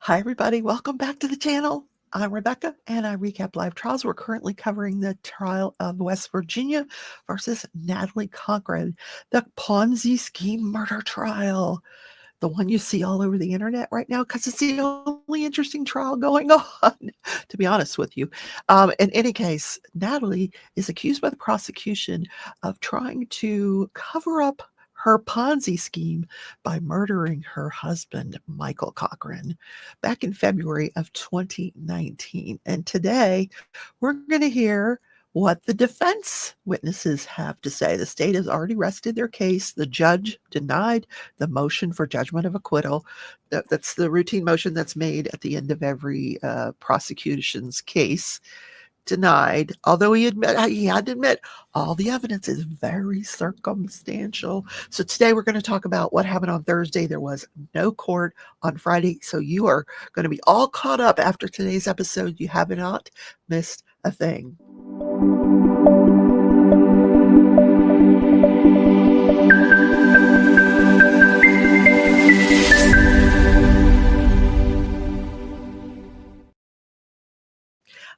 Hi, everybody. Welcome back to the channel. I'm Rebecca, and I recap live trials. We're currently covering the trial of West Virginia versus Natalie Cochran, the Ponzi scheme murder trial, the one you see all over the internet right now, because it's the only interesting trial going on, to be honest with you. In any case, Natalie is accused by the prosecution of trying to cover up her Ponzi scheme by murdering her husband, Michael Cochran, back in February of 2019. And today, we're going to hear what the defense witnesses have to say. The state has already rested their case. The judge denied the motion for judgment of acquittal. That's the routine motion that's made at the end of every prosecution's case. Denied, although he had to admit all the evidence is very circumstantial. So today we're going to talk about what happened on Thursday. There was no court on Friday, so you are going to be all caught up after today's episode. You have not missed a thing.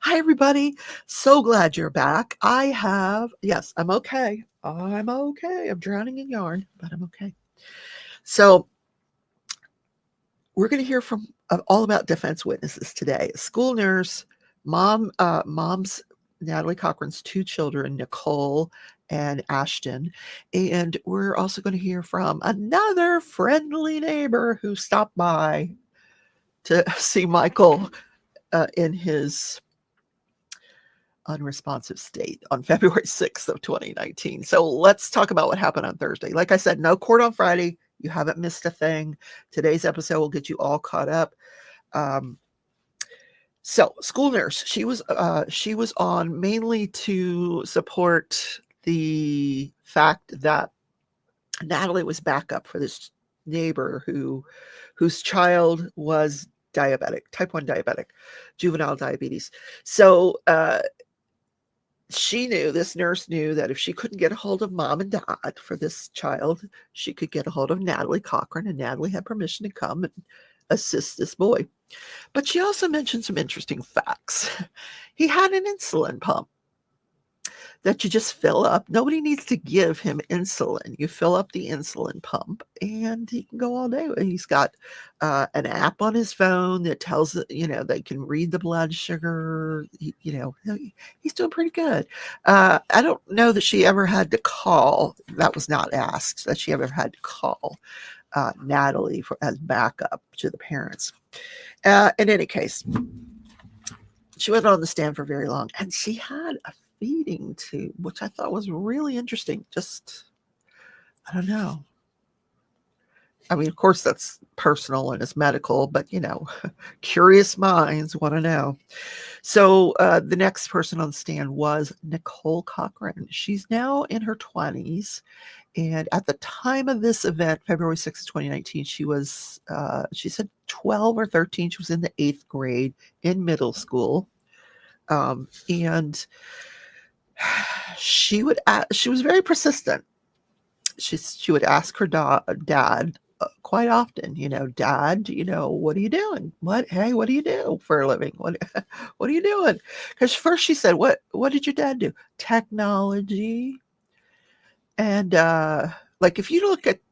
Hi, everybody. So glad you're back. Yes, I'm okay. I'm okay. I'm drowning in yarn, but I'm okay. So we're going to hear from all about defense witnesses today. A school nurse, mom's Natalie Cochran's two children, Nicole and Ashton. And we're also going to hear from another friendly neighbor who stopped by to see Michael in his unresponsive state on February 6th of 2019. So let's talk about what happened on Thursday. Like I said, no court on Friday. You haven't missed a thing. Today's episode will get you all caught up. So school nurse, she was on mainly to support the fact that Natalie was backup for this neighbor whose child was diabetic, type 1 diabetic, juvenile diabetes. So this nurse knew that if she couldn't get a hold of mom and dad for this child, she could get a hold of Natalie Cochran, and Natalie had permission to come and assist this boy. But she also mentioned some interesting facts. He had an insulin pump that you just fill up. Nobody needs to give him insulin. You fill up the insulin pump and he can go all day. He's got an app on his phone that tells, they can read the blood sugar. He's doing pretty good. I don't know that she ever had to call. That was not asked, that she ever had to call Natalie as backup to the parents. In any case, she wasn't on the stand for very long, and she had a feeding tube, which I thought was really interesting. Just, I don't know. I mean, of course, that's personal and it's medical, but curious minds want to know. So the next person on the stand was Nicole Cochran. She's now in her 20s. And at the time of this event, February 6th, 2019, she was, she said 12 or 13. She was in the 8th grade in middle school. And she was very persistent. She would ask her dad quite often, Dad, what are you doing? Hey, what do you do for a living? What are you doing? Because first she said, what did your dad do? Technology. And like if you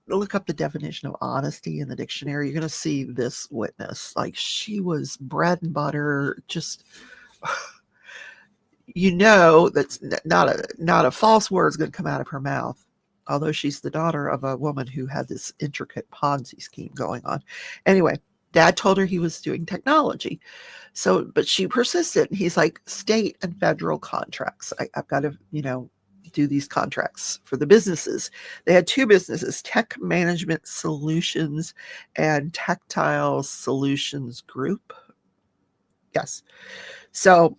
look up the definition of honesty in the dictionary, you're going to see this witness. Like she was bread and butter, just that's not a false word is going to come out of her mouth, although she's the daughter of a woman who had this intricate Ponzi scheme going on. Anyway, Dad told her he was doing technology. So, but she persisted. He's like, state and federal contracts. I've got to, do these contracts for the businesses. They had two businesses, Tech Management Solutions and Tactile Solutions Group. Yes. So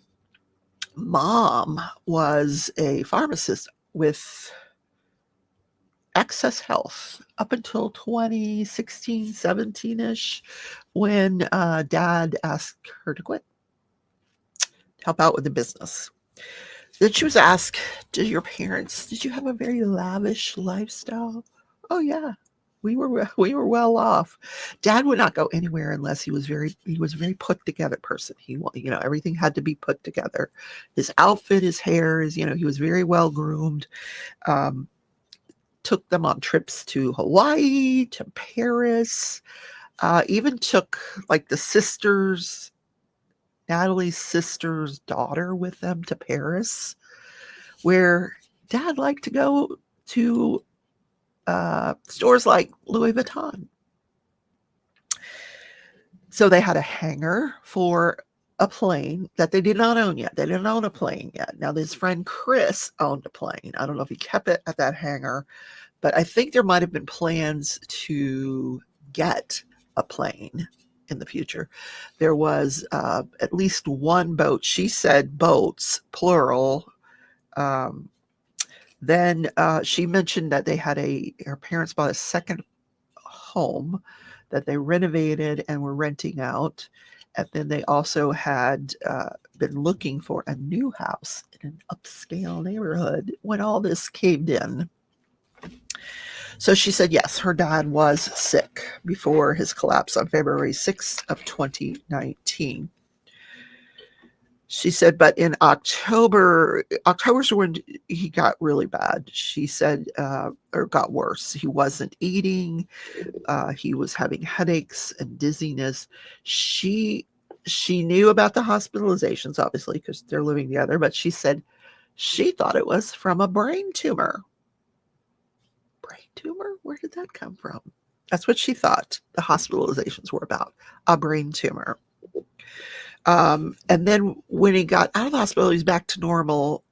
mom was a pharmacist with Access Health up until 2016, 17-ish, when Dad asked her to quit, help out with the business. Then she was asked, did you have a very lavish lifestyle? Oh, yeah. We were well off. Dad would not go anywhere unless he was very put together person. Everything had to be put together. His outfit, his hair, he was very well groomed. Took them on trips to Hawaii, to Paris, even took like Natalie's sister's daughter with them to Paris, where Dad liked to go to stores like Louis Vuitton. So they had a hangar for a plane that they did not own yet. They didn't own a plane yet. Now, his friend Chris owned a plane. I don't know if he kept it at that hangar, but I think there might have been plans to get a plane in the future. There was at least one boat. She said boats, plural. Then she mentioned that her parents bought a second home that they renovated and were renting out. And then they also had been looking for a new house in an upscale neighborhood when all this caved in. So she said, yes, her dad was sick before his collapse on February 6th of 2019. She said, but in October's when he got really bad. She said, or got worse. He wasn't eating. He was having headaches and dizziness. She knew about the hospitalizations, obviously, because they're living together. But she said she thought it was from a brain tumor. Brain tumor? Where did that come from? That's what she thought the hospitalizations were about, a brain tumor. And then when he got out of the hospital, he's back to normal.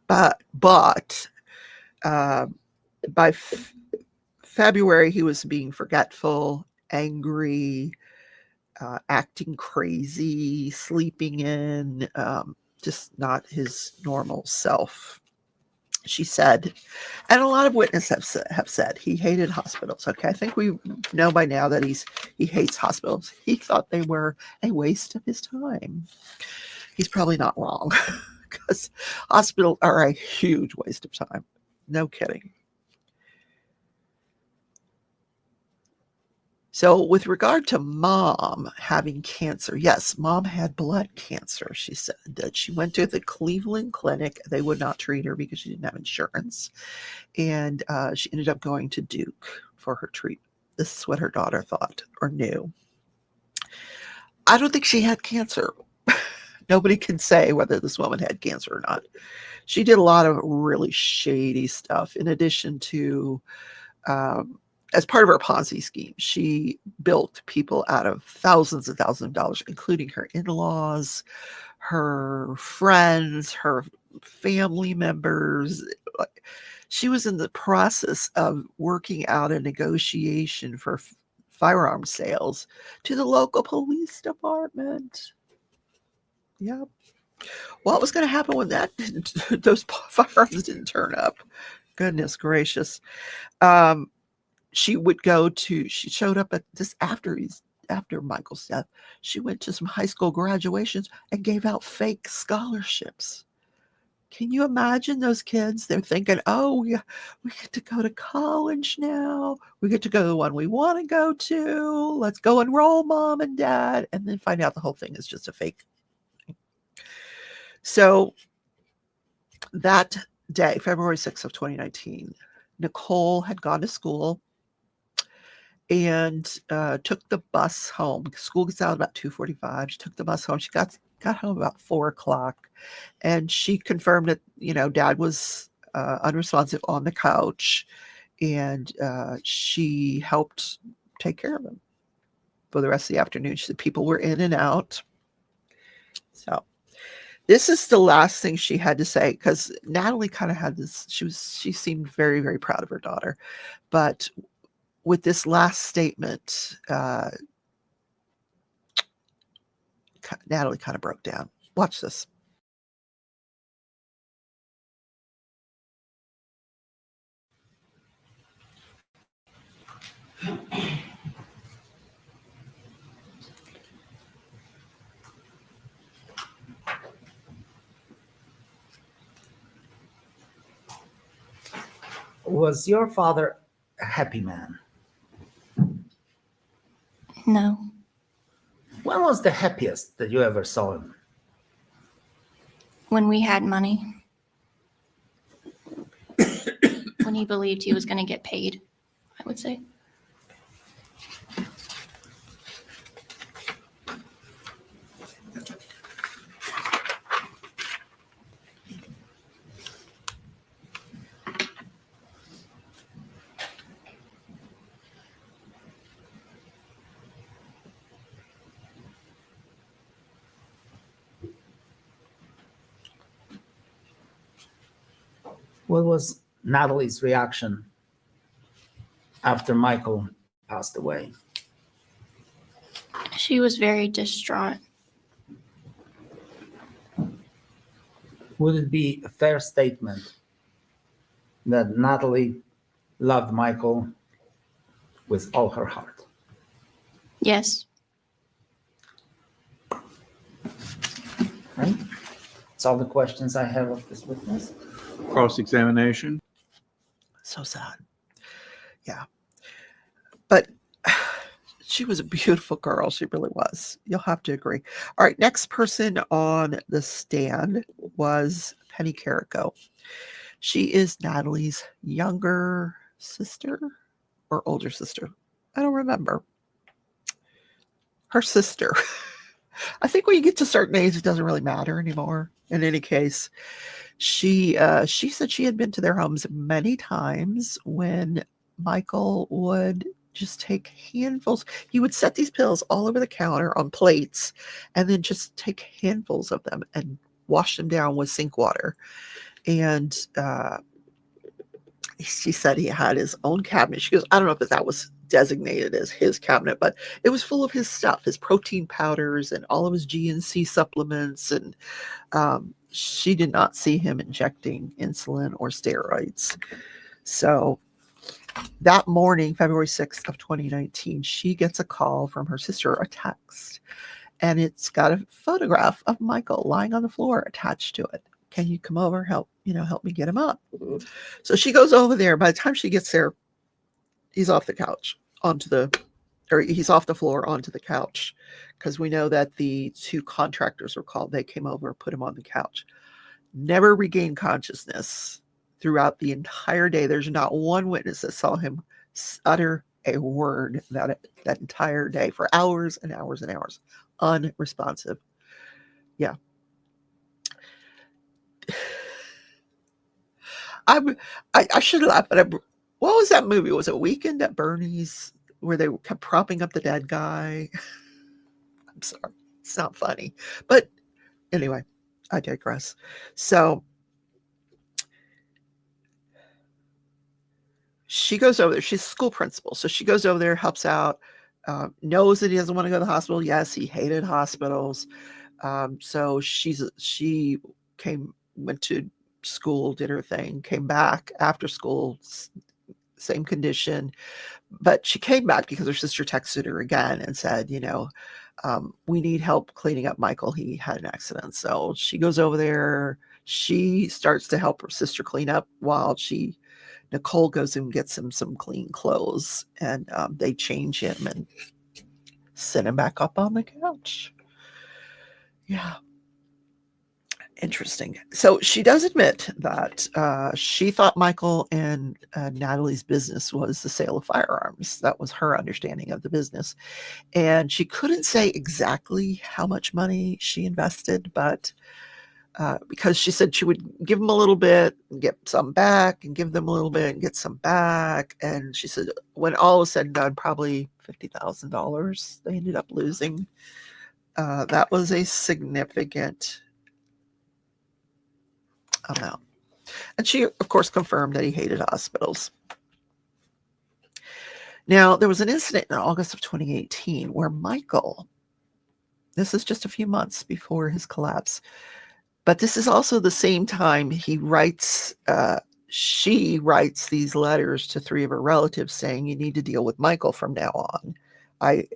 But by February, he was being forgetful, angry, acting crazy, sleeping in, just not his normal self. She said, and a lot of witnesses have said he hated hospitals. Okay, I think we know by now that he hates hospitals. He thought they were a waste of his time. He's probably not wrong, because hospitals are a huge waste of time. No kidding. So with regard to mom having cancer, yes, mom had blood cancer. She said that she went to the Cleveland Clinic. They would not treat her because she didn't have insurance. And she ended up going to Duke for her treatment. This is what her daughter thought or knew. I don't think she had cancer. Nobody can say whether this woman had cancer or not. She did a lot of really shady stuff. In addition to as part of her Ponzi scheme, she built people out of thousands and thousands of dollars, including her in-laws, her friends, her family members. She was in the process of working out a negotiation for firearm sales to the local police department. Yep. What was going to happen when those firearms didn't turn up? Goodness gracious. She showed up at this after Michael's death. She went to some high school graduations and gave out fake scholarships. Can you imagine those kids? They're thinking, oh, yeah, we get to go to college now. We get to go to the one we want to go to. Let's go enroll mom and dad. And then find out the whole thing is just a fake. So that day, February 6th of 2019, Nicole had gone to school and took the bus home. School gets out about 2:45. She took the bus home. She got home about 4:00, and she confirmed that dad was unresponsive on the couch, and she helped take care of him for the rest of the afternoon. She said people were in and out. So this is the last thing she had to say, because Natalie kind of had this. She seemed very, very proud of her daughter, but with this last statement, Natalie kind of broke down. Watch this. Was your father a happy man? No. When was the happiest that you ever saw him? When we had money. When he believed he was going to get paid, I would say. What was Natalie's reaction after Michael passed away? She was very distraught. Would it be a fair statement that Natalie loved Michael with all her heart? Yes. Right? That's all the questions I have of this witness. Cross-examination. So sad. Yeah. But she was a beautiful girl. She really was. You'll have to agree. All right. Next person on the stand was Penny Carrico. She is Natalie's younger sister or older sister. I don't remember. Her sister. I think when you get to a certain age, it doesn't really matter anymore. In any case, she said she had been to their homes many times when Michael would just take handfuls. He would set these pills all over the counter on plates and then just take handfuls of them and wash them down with sink water. And she said he had his own cabinet. She goes, I don't know if that was designated as his cabinet, but it was full of his stuff, his protein powders and all of his GNC supplements. And she did not see him injecting insulin or steroids. So that morning, February 6th of 2019, she gets a call from her sister, a text, and it's got a photograph of Michael lying on the floor attached to it. Can you come over, help me get him up? So she goes over there. By the time she gets there, he's off the couch he's off the floor onto the couch, because we know that the two contractors were called. They came over, put him on the couch. Never regained consciousness throughout the entire day. There's not one witness that saw him utter a word that entire day for hours and hours and hours. Unresponsive. Yeah. I should laugh, but what was that movie? Was it Weekend at Bernie's, where they kept propping up the dead guy? I'm sorry. It's not funny. But anyway, I digress. So she goes over there. She's a school principal. So she goes over there, helps out, knows that he doesn't want to go to the hospital. Yes, he hated hospitals. So she went to school, did her thing, came back after school, same condition. But she came back because her sister texted her again and said, we need help cleaning up Michael. He had an accident. So she goes over there. She starts to help her sister clean up while Nicole goes and gets him some clean clothes, and they change him and sit him back up on the couch. Yeah. Interesting. So she does admit that she thought Michael and Natalie's business was the sale of firearms. That was her understanding of the business. And she couldn't say exactly how much money she invested, but because she said she would give them a little bit and get some back, and give them a little bit and get some back. And she said when all was said and done, probably $50,000 they ended up losing. That was a significant amount. And she, of course, confirmed that he hated hospitals. Now, there was an incident in August of 2018 where Michael, this is just a few months before his collapse, but this is also the same time she writes these letters to three of her relatives saying, you need to deal with Michael from now on. I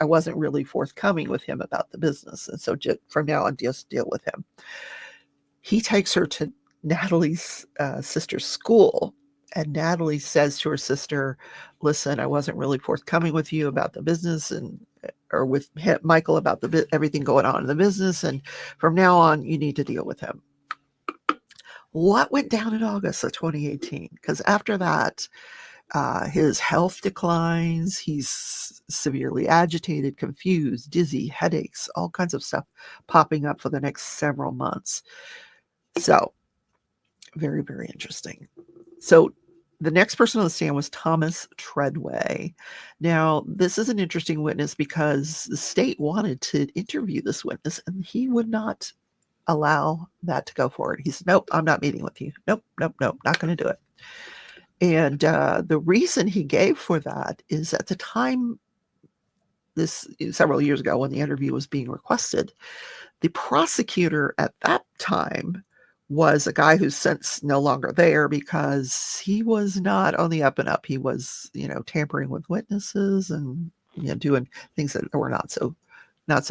wasn't really forthcoming with him about the business. And so from now on, just deal with him. He takes her to Natalie's sister's school And Natalie says to her sister, listen, I wasn't really forthcoming with you about the business or with Michael about everything going on in the business. And from now on, you need to deal with him. What went down in August of 2018? Because after that, his health declines. He's severely agitated, confused, dizzy, headaches, all kinds of stuff popping up for the next several months. So, very, very interesting. So, the next person on the stand was Thomas Treadway. Now, this is an interesting witness because the state wanted to interview this witness and he would not allow that to go forward. He said, nope, I'm not meeting with you. Nope, not going to do it. And the reason he gave for that is at the time, this several years ago when the interview was being requested, the prosecutor at that time was a guy who's since no longer there because he was not on the up and up. He was, tampering with witnesses and doing things that were not so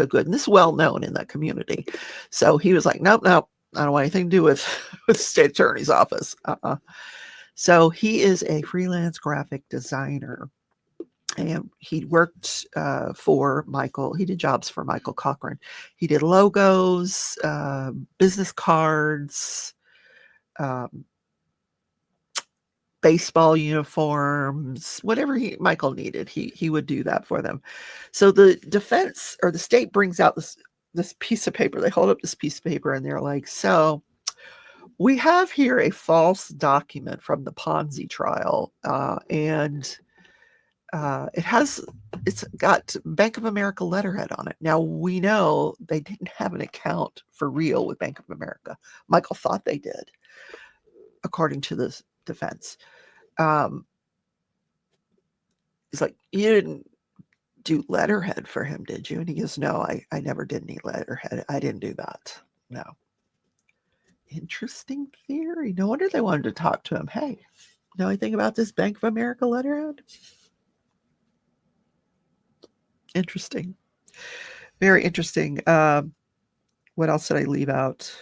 good. And this is well known in that community. So he was like, nope, I don't want anything to do with the state attorney's office. So he is a freelance graphic designer. And he worked for Michael. He did jobs for Michael Cochran. He did logos, business cards, baseball uniforms, whatever Michael needed, he would do that for them. So the defense or the state brings out this piece of paper. They hold up this piece of paper and they're like, so we have here a false document from the Ponzi trial, and it's got Bank of America letterhead on it. Now, we know they didn't have an account for real with Bank of America. Michael thought they did, according to the defense. He's like, you didn't do letterhead for him, did you? And he goes, no, I never did any letterhead. I didn't do that. No. Interesting theory. No wonder they wanted to talk to him. Hey, know anything about this Bank of America letterhead? Interesting. Very interesting. What else did I leave out?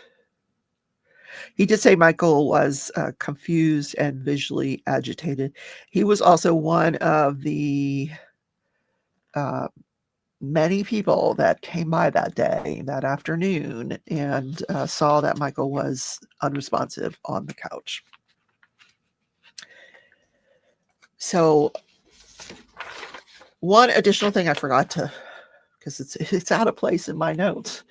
He did say Michael was confused and visually agitated. He was also one of the many people that came by that day, that afternoon, and saw that Michael was unresponsive on the couch. So one additional thing I forgot to, because it's out of place in my notes.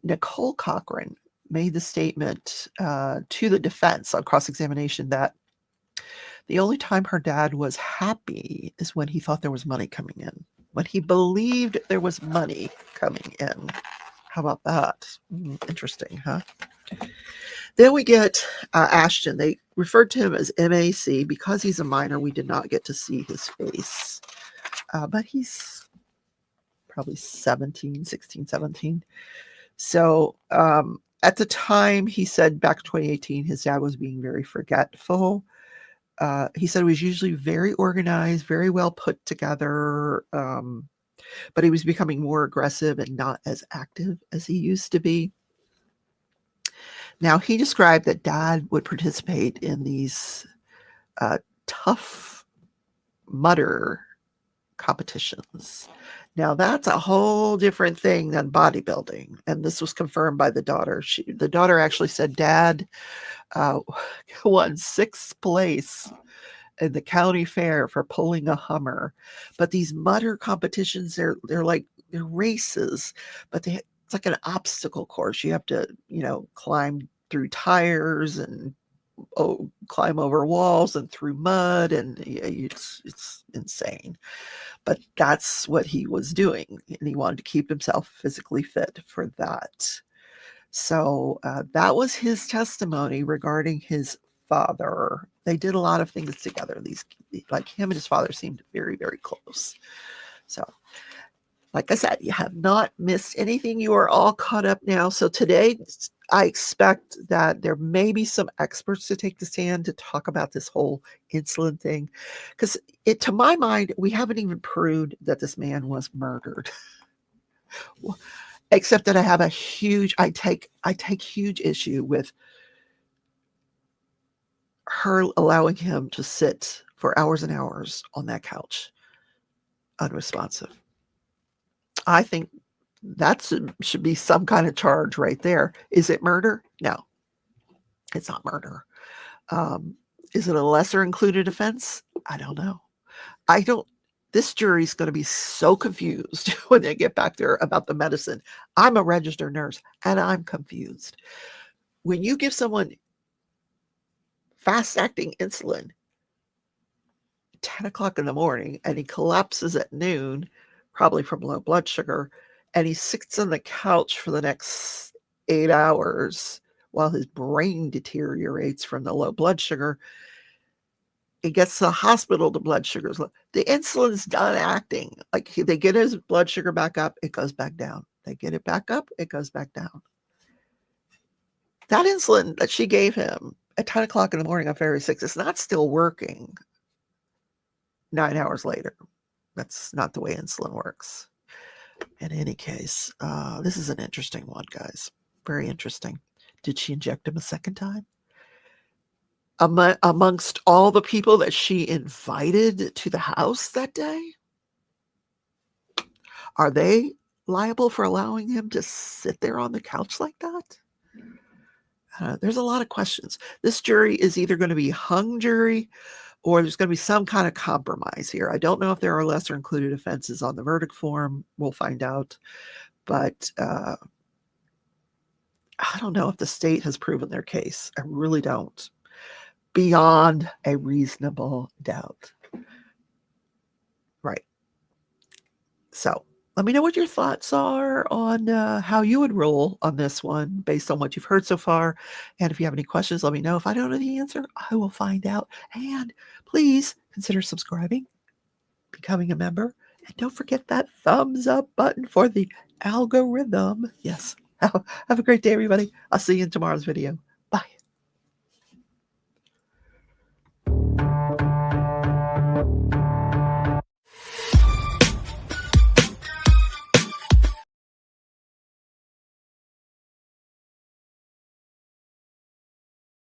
Nicole Cochran made the statement to the defense on cross-examination that the only time her dad was happy is when he thought there was money coming in, when he believed there was money coming in. How about that? Interesting, huh? Then we get Ashton. They referred to him as MAC because he's a minor. We did not get to see his face, but he's probably 16, 17. So at the time, he said back in 2018, his dad was being very forgetful. He said he was usually very organized, very well put together, but he was becoming more aggressive and not as active as he used to be. Now, he described that dad would participate in these tough mutter competitions. Now, that's a whole different thing than bodybuilding. And this was confirmed by the daughter. The daughter actually said Dad won 6th place in the county fair for pulling a Hummer. But these mutter competitions, they're races, but it's like an obstacle course. You have to, climb through tires and climb over walls and through mud, and it's insane. But that's what he was doing, and he wanted to keep himself physically fit for that. So that was his testimony regarding his father. They did a lot of things together. Like him and his father seemed very, very close. So, like I said, you have not missed anything. You are all caught up now. So today, I expect that there may be some experts to take the stand to talk about this whole insulin thing. Because to my mind, we haven't even proved that this man was murdered. Except that I have I take huge issue with her allowing him to sit for hours and hours on that couch, unresponsive. I think that should be some kind of charge right there. Is it murder? No, it's not murder. Is it a lesser included offense? I don't know. This jury's going to be so confused when they get back there about the medicine. I'm a registered nurse and I'm confused. When you give someone fast-acting insulin 10 o'clock in the morning and he collapses at noon, probably from low blood sugar, and he sits on the couch for the next 8 hours while his brain deteriorates from the low blood sugar, he gets to the hospital, the blood sugar's low. The insulin's done acting. Like they get his blood sugar back up, it goes back down. They get it back up, it goes back down. That insulin that she gave him at 10 o'clock in the morning on February 6th is not still working 9 hours later. That's not the way insulin works. In any case, this is an interesting one, guys. Very interesting. Did she inject him a second time? Amongst all the people that she invited to the house that day? Are they liable for allowing him to sit there on the couch like that? There's a lot of questions. This jury is either going to be hung jury or there's going to be some kind of compromise here. I don't know if there are lesser included offenses on the verdict form. We'll find out. But I don't know if the state has proven their case. I really don't. Beyond a reasonable doubt. Right. So let me know what your thoughts are on how you would rule on this one based on what you've heard so far. And if you have any questions, let me know. If I don't know the answer, I will find out. And please consider subscribing, becoming a member, and don't forget that thumbs up button for the algorithm. Yes. Have a great day, everybody. I'll see you in tomorrow's video.